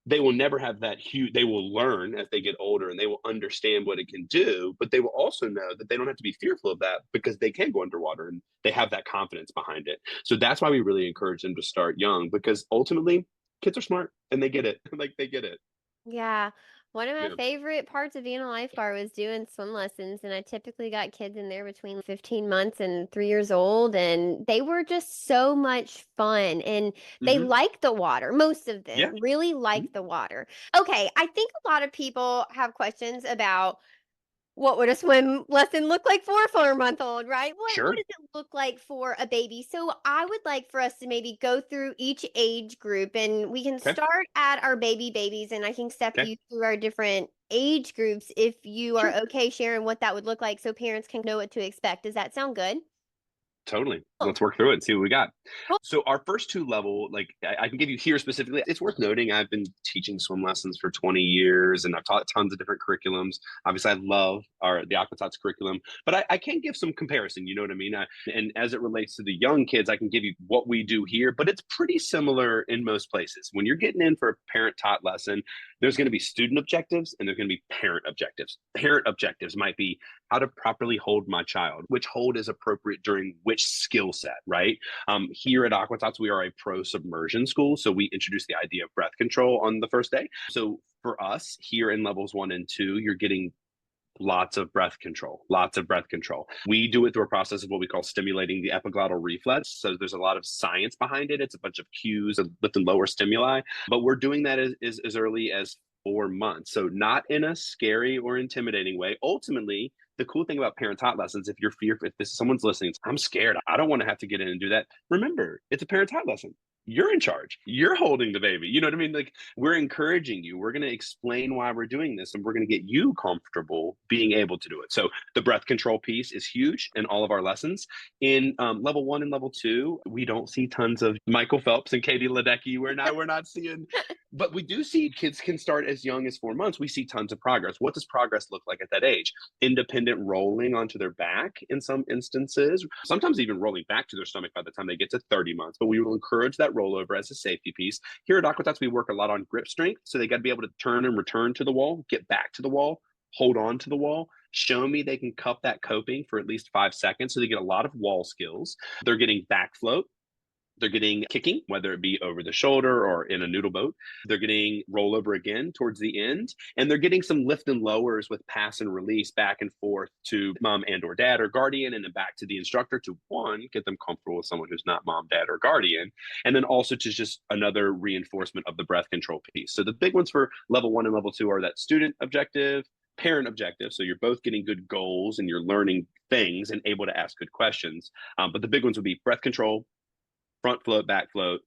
they will never have that huge, they will learn as they get older and they will understand what it can do, but they will also know that they don't have to be fearful of that, because they can go underwater and they have that confidence behind it. So that's why we really encourage them to start young, because ultimately kids are smart and they get it. Like, they get it. yeah. One of my Yeah. favorite parts of being a lifeguard was doing swim lessons, and I typically got kids in there between 15 months and 3 years old, and they were just so much fun, and they Hmm. like the water. Most of Yeah. them really Mhm. like the water. Okay, I think a lot of people have questions about what would a swim lesson look like for a 4-month-old, right? What Sure. does it look like for a baby? So I would like for us to maybe go through each age group, and we can Okay. start at our babies, and I can step Okay. you through our different age groups if you are Sure. okay sharing what that would look like so parents can know what to expect. Does that sound good? Totally. Cool. Let's work through it and see what we got. Cool. So our first two level, like I can give you here specifically, it's worth noting I've been teaching swim lessons for 20 years and I've taught tons of different curriculums. Obviously, I love the Aqua Tots curriculum, but I can give some comparison, you know what I mean? And as it relates to the young kids, I can give you what we do here, but it's pretty similar in most places. When you're getting in for a parent taught lesson, there's going to be student objectives and there's going to be parent objectives. Parent objectives might be how to properly hold my child, which hold is appropriate during which skill set, right? Here at Aqua Tots, we are a pro submersion school. So we introduce the idea of breath control on the first day. So for us here in levels 1 and 2, you're getting lots of breath control, lots of breath control. We do it through a process of what we call stimulating the epiglottal reflex. So there's a lot of science behind it. It's a bunch of cues of lift and lower stimuli, but we're doing that as early as 4 months. So not in a scary or intimidating way. Ultimately, the cool thing about parent taught lessons, if you're fearful, if this someone's listening, I'm scared, I don't want to have to get in and do that. Remember, it's a parent taught lesson. You're in charge. You're holding the baby. You know what I mean? Like, we're encouraging you. We're going to explain why we're doing this and we're going to get you comfortable being able to do it. So the breath control piece is huge in all of our lessons. In level 1 and level 2, we don't see tons of Michael Phelps and Katie Ledecky. We're not seeing, but we do see kids can start as young as 4 months. We see tons of progress. What does progress look like at that age? Independent rolling onto their back in some instances, sometimes even rolling back to their stomach by the time they get to 30 months. But we will encourage that rollover as a safety piece. Here at Aqua Tots, we work a lot on grip strength. So they got to be able to turn and return to the wall, get back to the wall, hold on to the wall. Show me they can cup that coping for at least 5 seconds. So they get a lot of wall skills. They're getting back float. They're getting kicking, whether it be over the shoulder or in a noodle boat. They're getting rollover again towards the end. And they're getting some lift and lowers with pass and release back and forth to mom and or dad or guardian, and then back to the instructor to one, get them comfortable with someone who's not mom, dad, or guardian. And then also to just another reinforcement of the breath control piece. So the big ones for level 1 and level 2 are that student objective, parent objective. So you're both getting good goals and you're learning things and able to ask good questions. But the big ones would be breath control, front float, back float,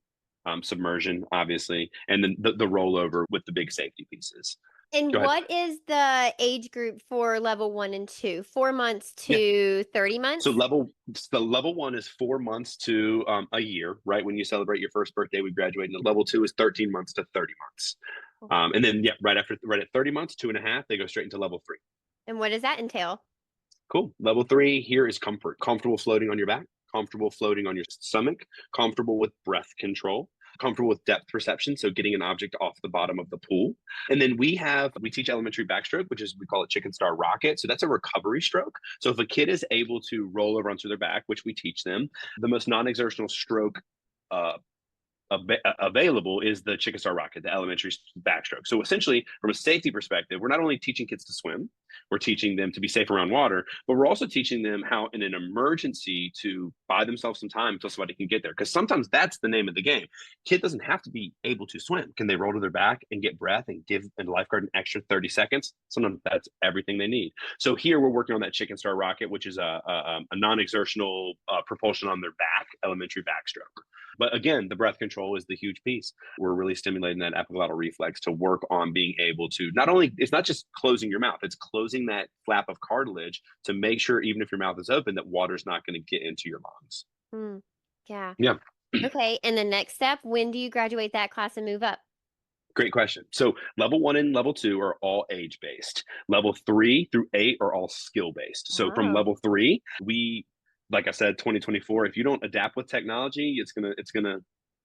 submersion, obviously, and then the rollover with the big safety pieces. And Go ahead. what is the age group for level 1 and 2? 4 months Yeah. to 30 months? So the level 1 is 4 months to a year, right? When you celebrate your first birthday, we graduate. And the level 2 is 13 months to 30 months. And then, yeah, right at 30 months, 2.5, they go straight into level 3. And what does that entail? Cool. Level 3 here is comfort. Comfortable floating on your back, comfortable floating on your stomach, comfortable with breath control, comfortable with depth perception. So getting an object off the bottom of the pool. And then we teach elementary backstroke, which is, we call it chicken star rocket. So that's a recovery stroke. So if a kid is able to roll over onto their back, which we teach them, the most non-exertional stroke available is the chicken star rocket, the elementary backstroke. So essentially, from a safety perspective, we're not only teaching kids to swim, we're teaching them to be safe around water, but we're also teaching them how in an emergency to buy themselves some time until somebody can get there. Because sometimes that's the name of the game. Kid doesn't have to be able to swim. Can they roll to their back and get breath and give a lifeguard an extra 30 seconds? Sometimes that's everything they need. So here we're working on that chicken star rocket, which is a non-exertional propulsion on their back, elementary backstroke. But again, the breath control is the huge piece. We're really stimulating that epiglottal reflex to work on being able to it's not just closing your mouth, it's closing that flap of cartilage to make sure, even if your mouth is open, that water's not going to get into your lungs. Yeah. Yeah. Okay. And the next step, when do you graduate that class and move up? Great question. So level 1 and level 2 are all age based. Level 3 through 8 are all skill based. So from Oh. level 3, like I said, 2024, if you don't adapt with technology,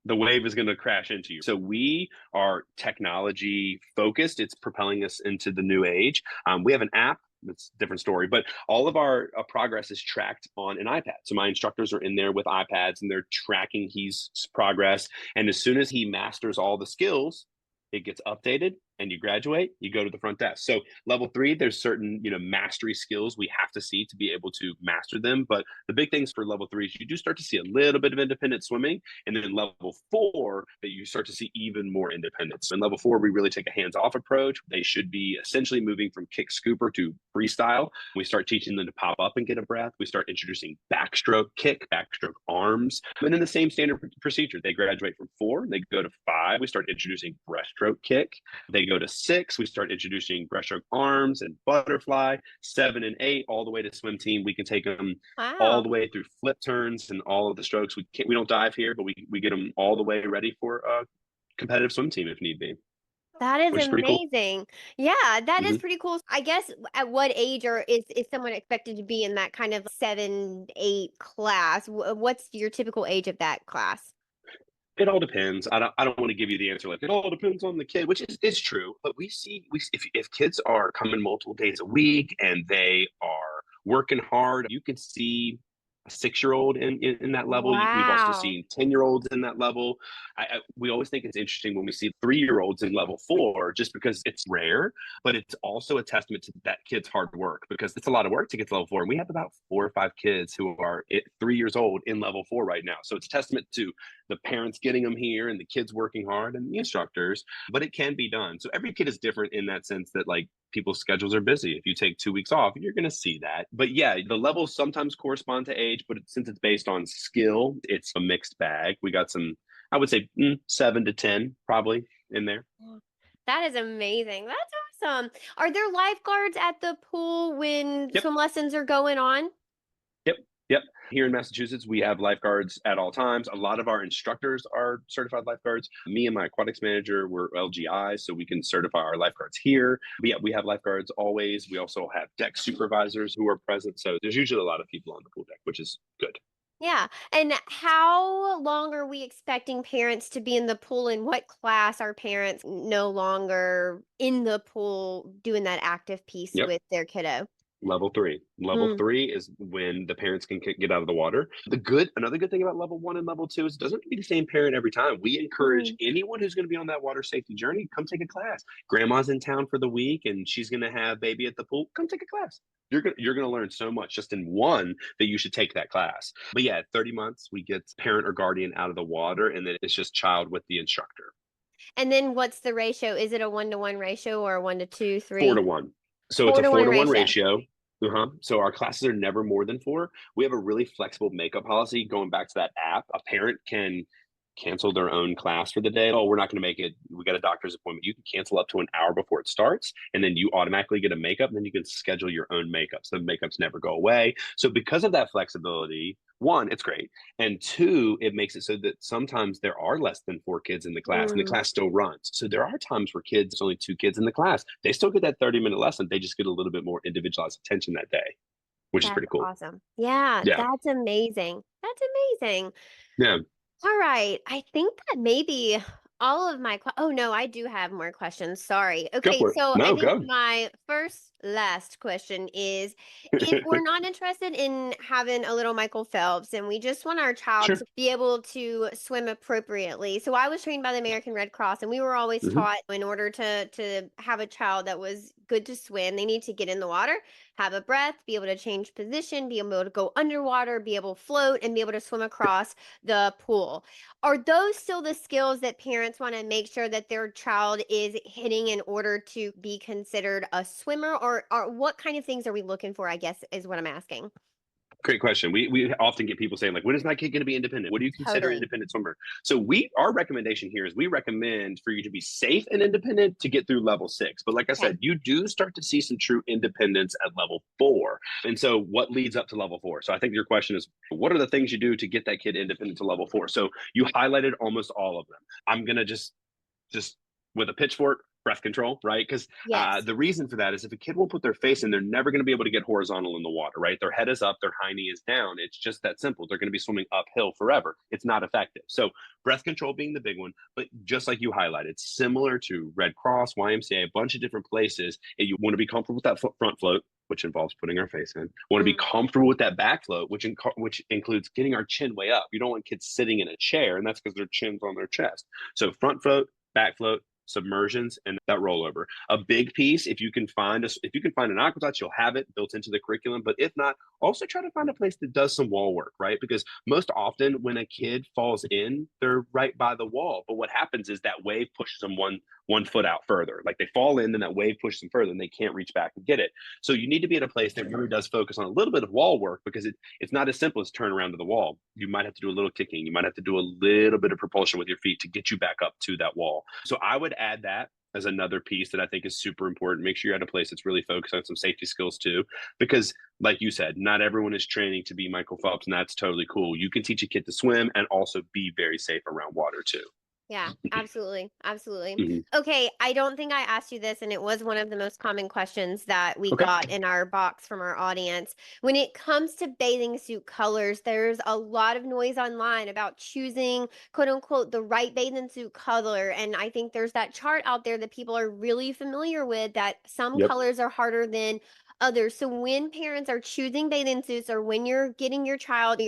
the wave is going to crash into you. So we are technology focused. It's propelling us into the new age. We have an app. It's a different story, but all of our progress is tracked on an iPad. So my instructors are in there with iPads and they're tracking his progress. And as soon as he masters all the skills, it gets updated and you graduate, you go to the front desk. So level 3, there's certain, mastery skills we have to see to be able to master them. But the big things for level 3 is you do start to see a little bit of independent swimming. And then level 4, that you start to see even more independence. In level 4, we really take a hands-off approach. They should be essentially moving from kick scooper to freestyle. We start teaching them to pop up and get a breath. We start introducing backstroke kick, backstroke arms. And then the same standard procedure. They graduate from 4, they go to 5. We start introducing breaststroke kick. They go to 6, we start introducing breaststroke arms and butterfly. 7 and 8, all the way to swim team. We can take them all the way through flip turns and all of the strokes. We don't dive here, but we get them all the way ready for a competitive swim team if need be. That is Which is pretty cool. amazing. Yeah, that is Mhm. pretty cool. I guess at what age or is someone expected to be in that kind of 7, 8 class? What's your typical age of that class? It all depends. I don't want to give you the answer like it all depends on the kid, which is true. But if kids are coming multiple days a week and they are working hard, you can see a 6-year-old in that level. We've also Wow. seen 10-year-olds in that level. We always think it's interesting when we see 3-year-olds in level 4, just because it's rare, but it's also a testament to that kid's hard work, because it's a lot of work to get to level 4. And we have about 4 or 5 kids who are 3 years old in level 4 right now. So it's a testament to the parents getting them here and the kids working hard and the instructors, but it can be done. So every kid is different in that sense that, like, people's schedules are busy. If you take 2 weeks off, you're going to see that. But yeah, the levels sometimes correspond to age, but since it's based on skill, it's a mixed bag. We got some, I would say 7 to 10 probably in there. That is amazing. That's awesome. Are there lifeguards at the pool when Yep. swim lessons are going on? Yep. Here in Massachusetts, we have lifeguards at all times. A lot of our instructors are certified lifeguards. Me and my aquatics manager were LGI, so we can certify our lifeguards here. But yeah, we have lifeguards always. We also have deck supervisors who are present. So there's usually a lot of people on the pool deck, which is good. Yeah. And how long are we expecting parents to be in the pool? And what class are parents no longer in the pool doing that active piece Yep. with their kiddo? Level three. Level Mm. three is when the parents can get out of the water. Another good thing about level one and level two is it doesn't have to be the same parent every time. We encourage Mm. anyone who's going to be on that water safety journey, come take a class. Grandma's in town for the week and she's going to have baby at the pool. Come take a class. You're gonna learn so much just in one that you should take that class. But yeah, at 30 months, we get parent or guardian out of the water, and then it's just child with the instructor. And then what's the ratio? Is it a 1-to-1 ratio or a 1 to 2, Four 3? to one. So it's Four a to four one to one ratio. ratio. So our classes are never more than four. We have a really flexible makeup policy. Going back to that app, a parent can cancel their own class for the day. Oh, we're not going to make it. We got a doctor's appointment. You can cancel up to an hour before it starts, and then you automatically get a makeup. And then you can schedule your own makeup. So the makeups never go away. So because of that flexibility, one, it's great. And two, it makes it so that sometimes there are less than four kids in the class and the Mm. class still runs. So there are times where there's only two kids in the class. They still get that 30-minute lesson. They just get a little bit more individualized attention that day, which is That's pretty cool. awesome. Yeah, Yeah. that's amazing. That's amazing. Yeah. All right. I think that maybe all of my oh no, I do have more questions. Sorry. Go Okay, for it. so I No, think go. my first last question is if we're not interested in having a little Michael Phelps and we just want our child Sure. to be able to swim appropriately. So I was trained by the American Red Cross and we were always Hmm. taught in order to have a child that was good to swim, they need to get in the water, have a breath, be able to change position, be able to go underwater, be able to float and be able to swim across the pool. Are those still the skills that parents want to make sure that their child is hitting in order to be considered a swimmer? Or what kind of things are we looking for, I guess, is what I'm asking. Great question. We often get people saying, like, when is my kid going to be independent? What do you consider Totally. independent swimmer? So our recommendation here is we recommend for you to be safe and independent to get through level six. But like I Okay. said, you do start to see some true independence at level four. And so what leads up to level four? So I think your question is, what are the things you do to get that kid independent to level four? So you highlighted almost all of them. I'm going to just with a pitchfork, breath control, right? Because Yes. the reason for that is if a kid won't put their face in, they're never going to be able to get horizontal in the water, right? Their head is up, their high knee is down. It's just that simple. They're going to be swimming uphill forever. It's not effective. So breath control being the big one, but just like you highlighted, similar to Red Cross, YMCA, a bunch of different places, and you want to be comfortable with that front float, which involves putting our face in. Want to be Mm. comfortable with that back float, which includes getting our chin way up. You don't want kids sitting in a chair, and that's because their chin's on their chest. So front float, back float, submersions, and that rollover. A big piece, if you can find an Aqua Tots, you'll have it built into the curriculum. But if not, also try to find a place that does some wall work, right? Because most often when a kid falls in, they're right by the wall. But what happens is that wave pushes them one foot out further. Like they fall in, then that wave pushes them further, and they can't reach back and get it. So you need to be at a place that really does focus on a little bit of wall work because it's not as simple as turn around to the wall. You might have to do a little kicking. You might have to do a little bit of propulsion with your feet to get you back up to that wall. So I would add that as another piece that I think is super important. Make sure you're at a place that's really focused on some safety skills too, because like you said, not everyone is training to be Michael Phelps, and that's totally cool. You can teach a kid to swim and also be very safe around water too. Yeah, absolutely. Absolutely. Mhm. Okay, I don't think I asked you this, and it was one of the most common questions that we Okay. got in our box from our audience. When it comes to bathing suit colors, there's a lot of noise online about choosing, quote unquote, the right bathing suit color. And I think there's that chart out there that people are really familiar with that some Yep. colors are harder than others. So when parents are choosing bathing suits or when you're giving your child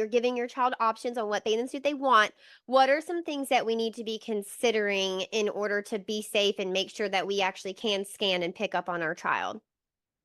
options on what bathing suit they want, what are some things that we need to be considering in order to be safe and make sure that we actually can scan and pick up on our child?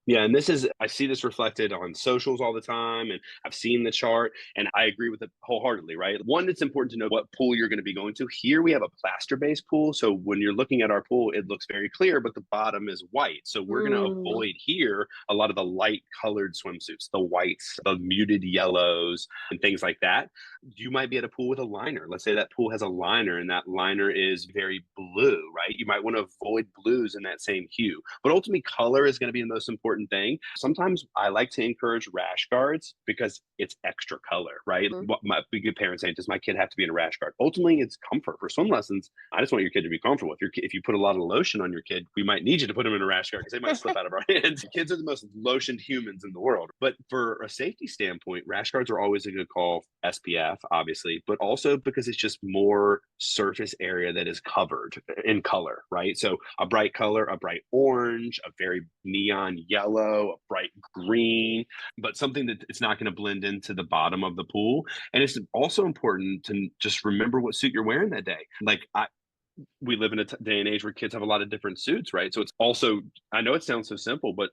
Yeah, and I see this reflected on socials all the time, and I've seen the chart, and I agree with it wholeheartedly, right? One, it's important to know what pool you're going to be going to. Here we have a plaster-based pool, so when you're looking at our pool, it looks very clear, but the bottom is white. So we're going to Mm. avoid here a lot of the light colored swimsuits, the whites, the muted yellows, and things like that. You might be at a pool with a liner. Let's say that pool has a liner, and that liner is very blue, right? You might want to avoid blues in that same hue. But ultimately, color is going to be the most important thing. Sometimes I like to encourage rash guards because it's extra color, right? Mm. What my big parents saying, does my kid have to be in a rash guard? Ultimately, it's comfort for swim lessons. I just want your kid to be comfortable. If you put a lot of lotion on your kid, we might need you to put them in a rash guard because they might slip out of our hands. Kids are the most lotioned humans in the world. But for a safety standpoint, rash guards are always a good call. SPF, obviously, but also because it's just more surface area that is covered in color, right? So a bright color, a bright orange, a very neon yellow yellow, a bright green, but something that it's not going to blend into the bottom of the pool. And it's also important to just remember what suit you're wearing that day. We live in a day and age where kids have a lot of different suits, right? So it's also, I know it sounds so simple, but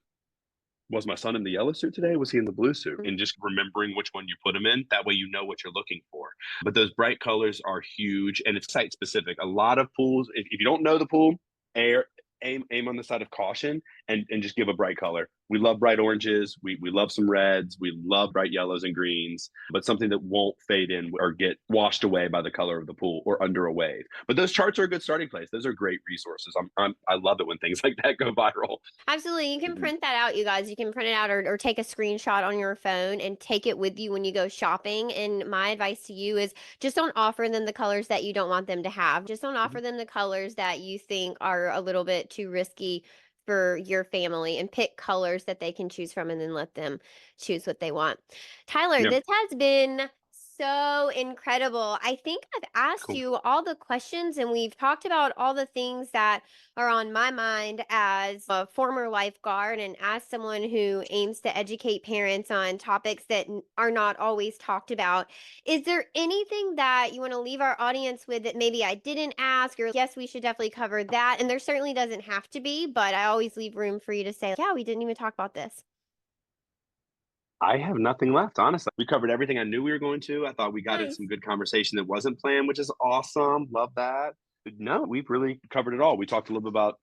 was my son in the yellow suit today? Was he in the blue suit? And just remembering which one you put him in, that way you know what you're looking for. But those bright colors are huge, and it's site specific. A lot of pools, if you don't know the pool, aim on the side of caution and just give a bright color. We love bright oranges. We love some reds. We love bright yellows and greens, but something that won't fade in or get washed away by the color of the pool or under a wave. But those charts are a good starting place. Those are great resources. I love it when things like that go viral. Absolutely. You can print that out, you guys. You can print it out or take a screenshot on your phone and take it with you when you go shopping. And my advice to you is just don't offer them the colors that you don't want them to have. Just don't offer them the colors that you think are a little bit too risky for your family, and pick colors that they can choose from and then let them choose what they want. Tyler, Yeah, this has been so incredible. I think I've asked cool. you all the questions and we've talked about all the things that are on my mind as a former lifeguard and as someone who aims to educate parents on topics that are not always talked about. Is there anything that you want to leave our audience with that maybe I didn't ask, or yes, we should definitely cover that? And there certainly doesn't have to be, but I always leave room for you to say, yeah, we didn't even talk about this. I have nothing left, honestly. We covered everything I knew we were going to. I thought we got in Nice. some good conversation that wasn't planned, which is awesome. Love that. But no, we've really covered it all. We talked a little bit about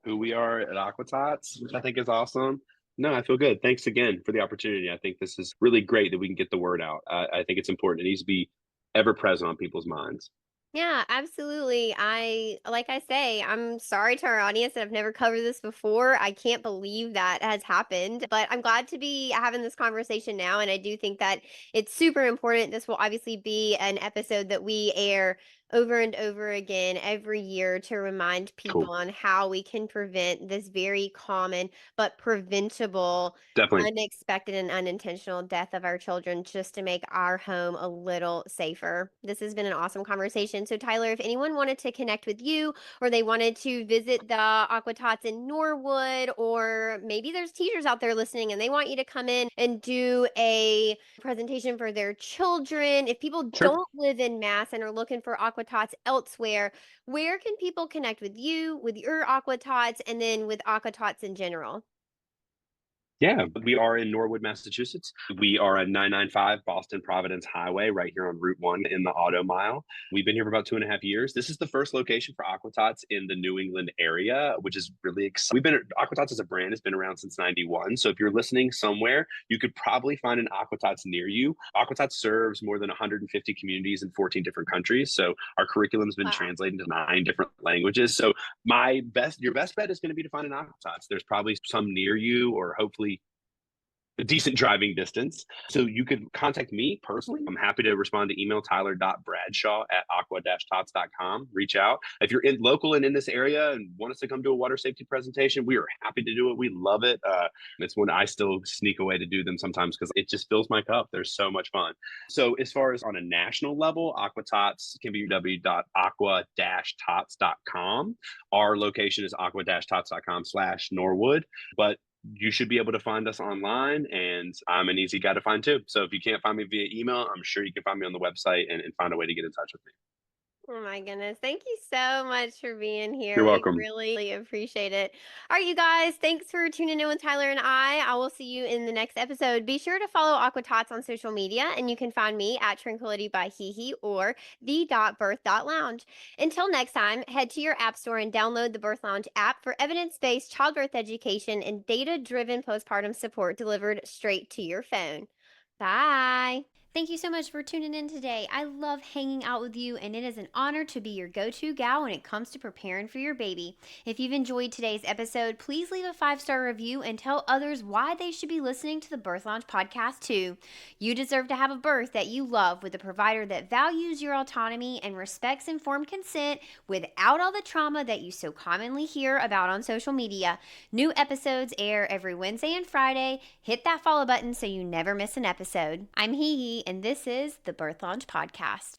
who we are at Aqua Tots, which I think is awesome. No, I feel good. Thanks again for the opportunity. I think this is really great that we can get the word out. I think it's important. It needs to be ever present on people's minds. Yeah, absolutely. Like I say, I'm sorry to our audience that I've never covered this before. I can't believe that has happened, but I'm glad to be having this conversation now. And I do think that it's super important. This will obviously be an episode that we air over and over again every year to remind people Cool. on how we can prevent this very common but preventable Definitely. unexpected and unintentional death of our children, just to make our home a little safer. This has been an awesome conversation. So, Tyler, if anyone wanted to connect with you or they wanted to visit the Aqua Tots in Norwood, or maybe there's teachers out there listening and they want you to come in and do a presentation for their children, if people Sure. don't live in Mass and are looking for Aqua Tots elsewhere, where can people connect with you, with your Aqua Tots, and then with Aqua Tots in general? Yeah, we are in Norwood, Massachusetts. We are at 995 Boston Providence Highway, right here on Route 1 in the Auto Mile. We've been here for about 2.5 years. This is the first location for Aqua Tots in the New England area, which is really exciting. Aqua Tots as a brand has been around since 91. So if you're listening somewhere, you could probably find an Aqua Tots near you. Aqua Tots serves more than 150 communities in 14 different countries. So our curriculum's been Wow. translated into 9 different languages. So your best bet is going to be to find an Aqua Tots. There's probably some near you, or hopefully a decent driving distance. So you could contact me personally. I'm happy to respond to email tyler.bradshaw@aqua-tots.com. Reach out. If you're in local and in this area and want us to come do a water safety presentation, we are happy to do it. We love it. It's when I still sneak away to do them sometimes because it just fills my cup. They're so much fun. So as far as on a national level, Aqua Tots can be www.aqua-tots.com. Our location is aqua-tots.com/Norwood. But you should be able to find us online, and I'm an easy guy to find too. So if you can't find me via email, I'm sure you can find me on the website and find a way to get in touch with me. Oh my goodness. Thank you so much for being here. You're We welcome. really appreciate it. All right, you guys, thanks for tuning in with Tyler and I. I will see you in the next episode. Be sure to follow Aqua Tots on social media, and you can find me at Tranquility by HeHe or the.birth.lounge. Until next time, head to your app store and download the Birth Lounge app for evidence-based childbirth education and data-driven postpartum support delivered straight to your phone. Bye. Thank you so much for tuning in today. I love hanging out with you, and it is an honor to be your go-to gal when it comes to preparing for your baby. If you've enjoyed today's episode, please leave a 5-star review and tell others why they should be listening to the Birth Lounge podcast too. You deserve to have a birth that you love with a provider that values your autonomy and respects informed consent without all the trauma that you so commonly hear about on social media. New episodes air every Wednesday and Friday. Hit that follow button so you never miss an episode. I'm HeHe, and this is the Birth Lounge Podcast.